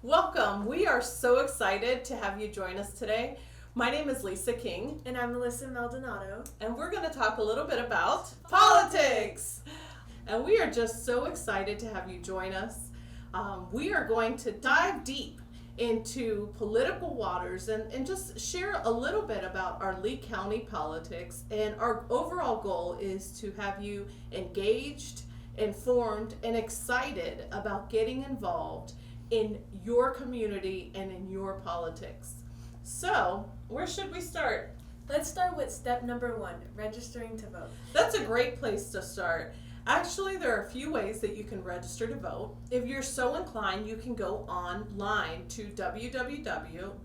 Welcome. We are so excited to have you join us today. My name is Liza King. And I'm Alyssa Maldonado. And we're going to talk a little bit about politics. And we are just so excited to have you join us. We are going to dive deep into political waters and just share a little bit about our Lee County politics. And our overall goal is to have you engaged, informed, and excited about getting involved in your community and in your politics. So, where should we start? Let's start with step number 1, registering to vote. That's a great place to start. Actually, there are a few ways that you can register to vote. If you're so inclined, you can go online to www.lee.vote,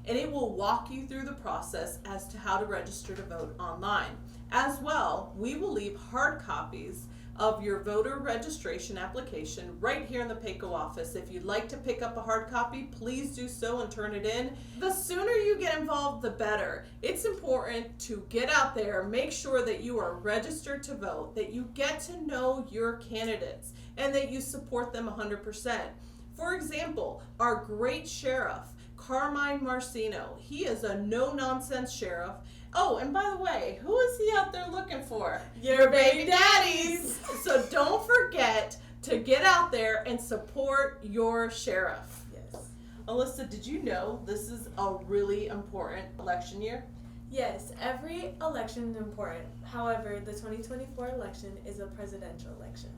and it will walk you through the process as to how to register to vote online. As well, we will leave hard copies of your voter registration application right here in the PACO office. If you'd like to pick up a hard copy, please do so and turn it in. The sooner you get involved, the better. It's important to get out there, make sure that you are registered to vote, that you get to know your candidates, and that you support them 100%. For example, our great sheriff, Carmine Marcino, he is a no-nonsense sheriff. Oh, and by the way, who is he out there looking for? Your baby daddies! So don't forget to get out there and support your sheriff. Yes. Alyssa, did you know this is a really important election year? Yes, every election is important. However, the 2024 election is a presidential election.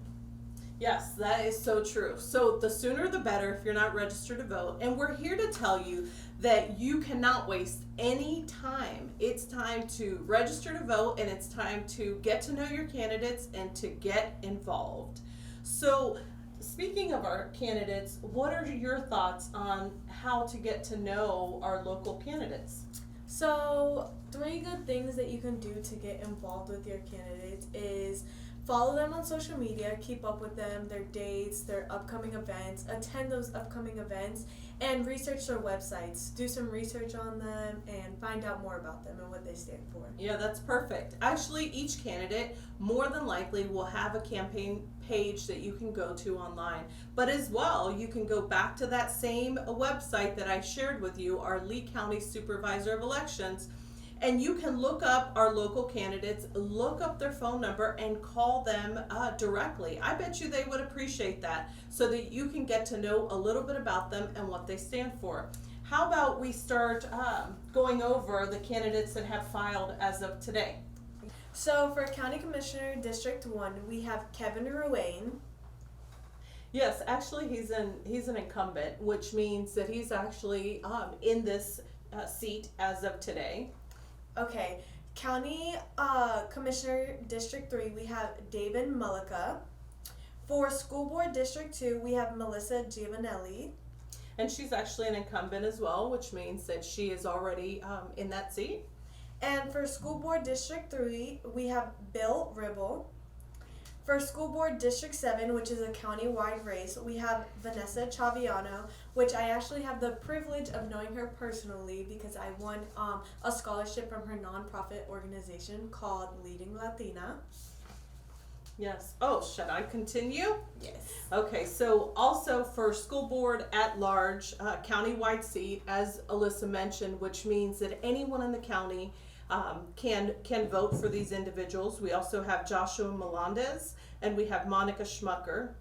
Yes, that is so true. So the sooner the better if you're not registered to vote. And we're here to tell you that you cannot waste any time. It's time to register to vote, and it's time to get to know your candidates and to get involved. So speaking of our candidates, what are your thoughts on how to get to know our local candidates? So 3 good things that you can do to get involved with your candidates is follow them on social media, keep up with them, their dates, their upcoming events, attend those upcoming events, and research their websites. Do some research on them and find out more about them and what they stand for. Yeah, that's perfect. Actually, each candidate more than likely will have a campaign page that you can go to online. But as well, you can go back to that same website that I shared with you, our Lee County Supervisor of Elections, and you can look up our local candidates, look up their phone number, and call them directly. I bet you they would appreciate that so that you can get to know a little bit about them and what they stand for. How about we start going over the candidates that have filed as of today? So for County Commissioner District 1, we have Kevin Ruane. Yes, actually he's an incumbent, which means that he's actually in this seat as of today. Okay, County Commissioner District 3, we have David Mullica. For School Board District 2, we have Melissa Giovanelli. And she's actually an incumbent as well, which means that she is already in that seat. And for School Board District 3, we have Bill Ribble. For School Board District 7, which is a county-wide race, we have Vanessa Chaviano, which I actually have the privilege of knowing her personally because I won a scholarship from her nonprofit organization called Leading Latina. Yes. Oh, should I continue? Yes. Okay, so also for School Board at Large, county-wide seat, as Alyssa mentioned, which means that anyone in the county can vote for these individuals. We also have Joshua Melendez and we have Monica Schmucker.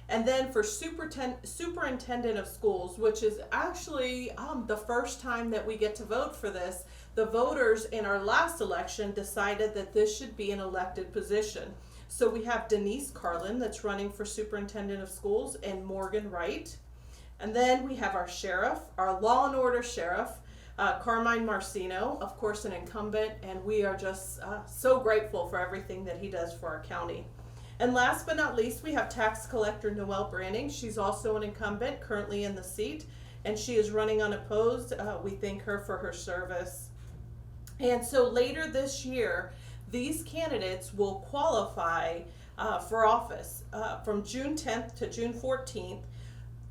And then for superintendent of schools, which is actually the first time that we get to vote for this, the voters in our last election decided that this should be an elected position. So we have Denise Carlin that's running for superintendent of schools and Morgan Wright. And then we have our sheriff, our law and order sheriff, Carmine Marcino, of course an incumbent, and we are just so grateful for everything that he does for our county. And last but not least, we have tax collector Noelle Branning. She's also an incumbent, currently in the seat, and she is running unopposed. We thank her for her service. And so later this year, these candidates will qualify for office from June 10th to June 14th.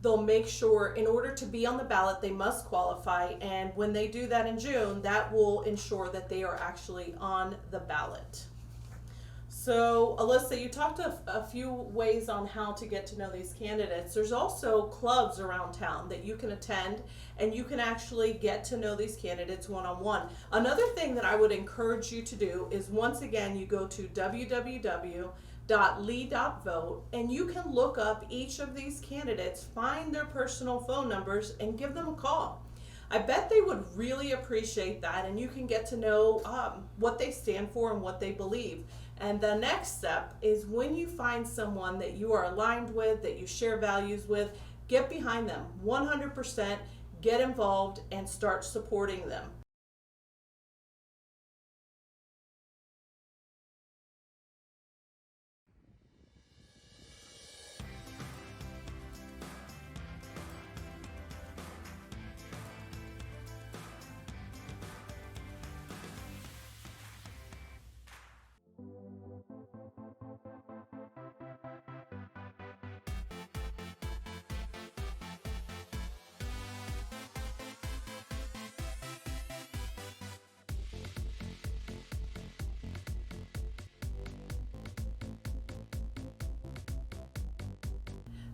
They'll make sure in order to be on the ballot, they must qualify. And when they do that in June, that will ensure that they are actually on the ballot. So, Alyssa, you talked a few ways on how to get to know these candidates. There's also clubs around town that you can attend, and you can actually get to know these candidates one-on-one. Another thing that I would encourage you to do is, once again, you go to www.lee.vote, and you can look up each of these candidates, find their personal phone numbers, and give them a call. I bet they would really appreciate that, and you can get to know what they stand for and what they believe. And the next step is, when you find someone that you are aligned with, that you share values with, get behind them 100%, get involved, and start supporting them.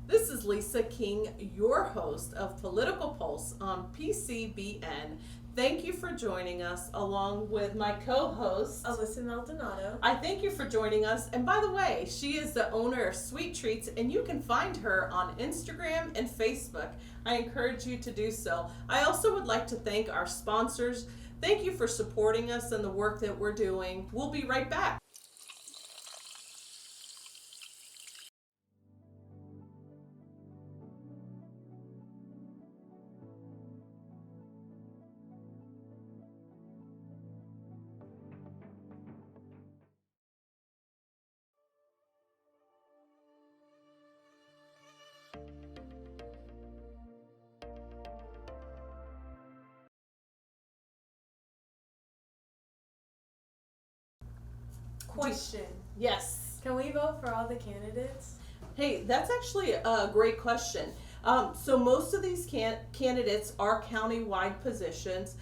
This is Liza King, your host of Political Pulse on PCBN. Thank you for joining us, along with my co-host, Alyssa Maldonado. I thank you for joining us. And by the way, she is the owner of Sweet Treats, and you can find her on Instagram and Facebook. I encourage you to do so. I also would like to thank our sponsors. Thank you for supporting us and the work that we're doing. We'll be right back. Question. Yes. Can we vote for all the candidates? Hey, that's actually a great question. So most of these candidates are county-wide positions.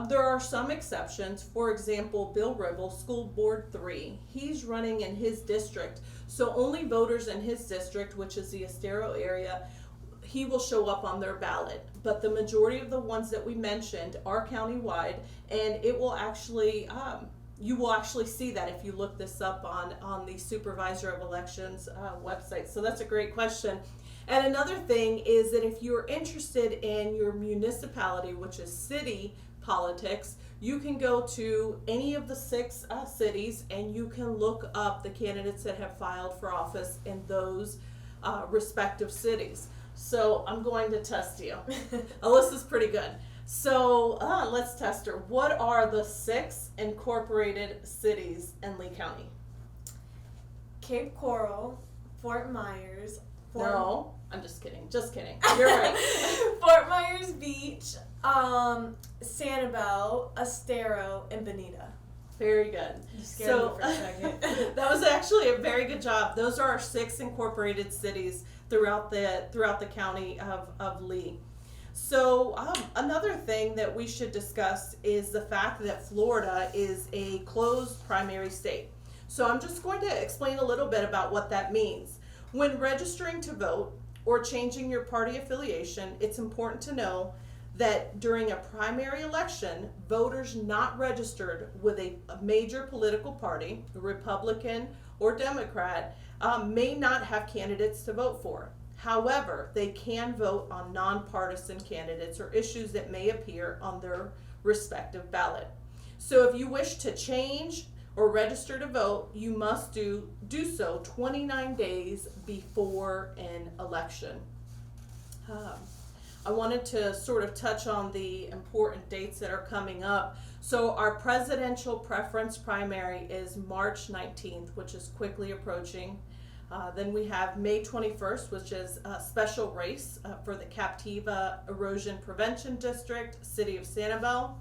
There are some exceptions. For example, Bill Ribble, School Board 3, he's running in his district. So only voters in his district, which is the Estero area, he will show up on their ballot. But the majority of the ones that we mentioned are county-wide, and it will actually, you will actually see that if you look this up on the Supervisor of Elections website. So that's a great question. And another thing is that if you're interested in your municipality, which is city politics, you can go to any of the 6 cities, and you can look up the candidates that have filed for office in those respective cities. So I'm going to test you. Alyssa's pretty good. So let's test her. What are the 6 incorporated cities in Lee County? Cape Coral, Fort Myers. No, I'm just kidding. Just kidding. You're right. Fort Myers Beach, Sanibel, Estero, and Bonita. Very good. You scared me for a second. That was actually a very good job. Those are our 6 incorporated cities throughout the county of Lee. So another thing that we should discuss is the fact that Florida is a closed primary state. So I'm just going to explain a little bit about what that means. When registering to vote or changing your party affiliation, it's important to know that during a primary election, voters not registered with a major political party, Republican or Democrat, may not have candidates to vote for. However, they can vote on nonpartisan candidates or issues that may appear on their respective ballot. So if you wish to change or register to vote, you must do so 29 days before an election. I wanted to sort of touch on the important dates that are coming up. So our presidential preference primary is March 19th, which is quickly approaching. Then we have May 21st, which is a special race for the Captiva Erosion Prevention District, City of Sanibel.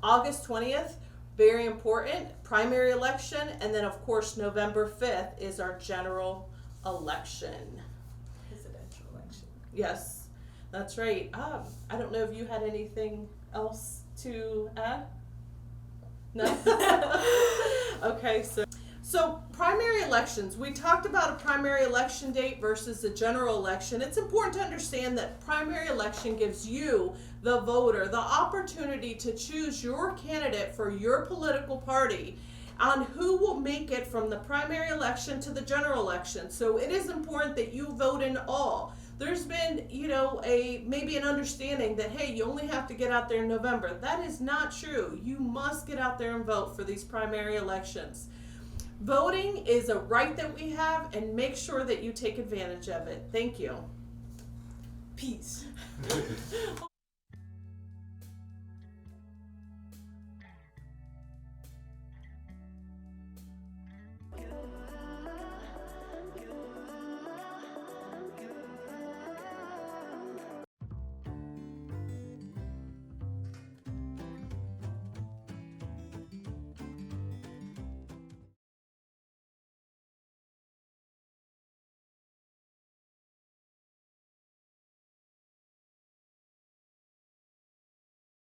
August 20th, very important, primary election. And then, of course, November 5th is our general election. Presidential election. Yes, that's right. I don't know if you had anything else to add? No? Okay, So primary elections, we talked about a primary election date versus a general election. It's important to understand that primary election gives you, the voter, the opportunity to choose your candidate for your political party on who will make it from the primary election to the general election. So it is important that you vote in all. There's been, maybe an understanding that, hey, you only have to get out there in November. That is not true. You must get out there and vote for these primary elections. Voting is a right that we have, and make sure that you take advantage of it. Thank you. Peace.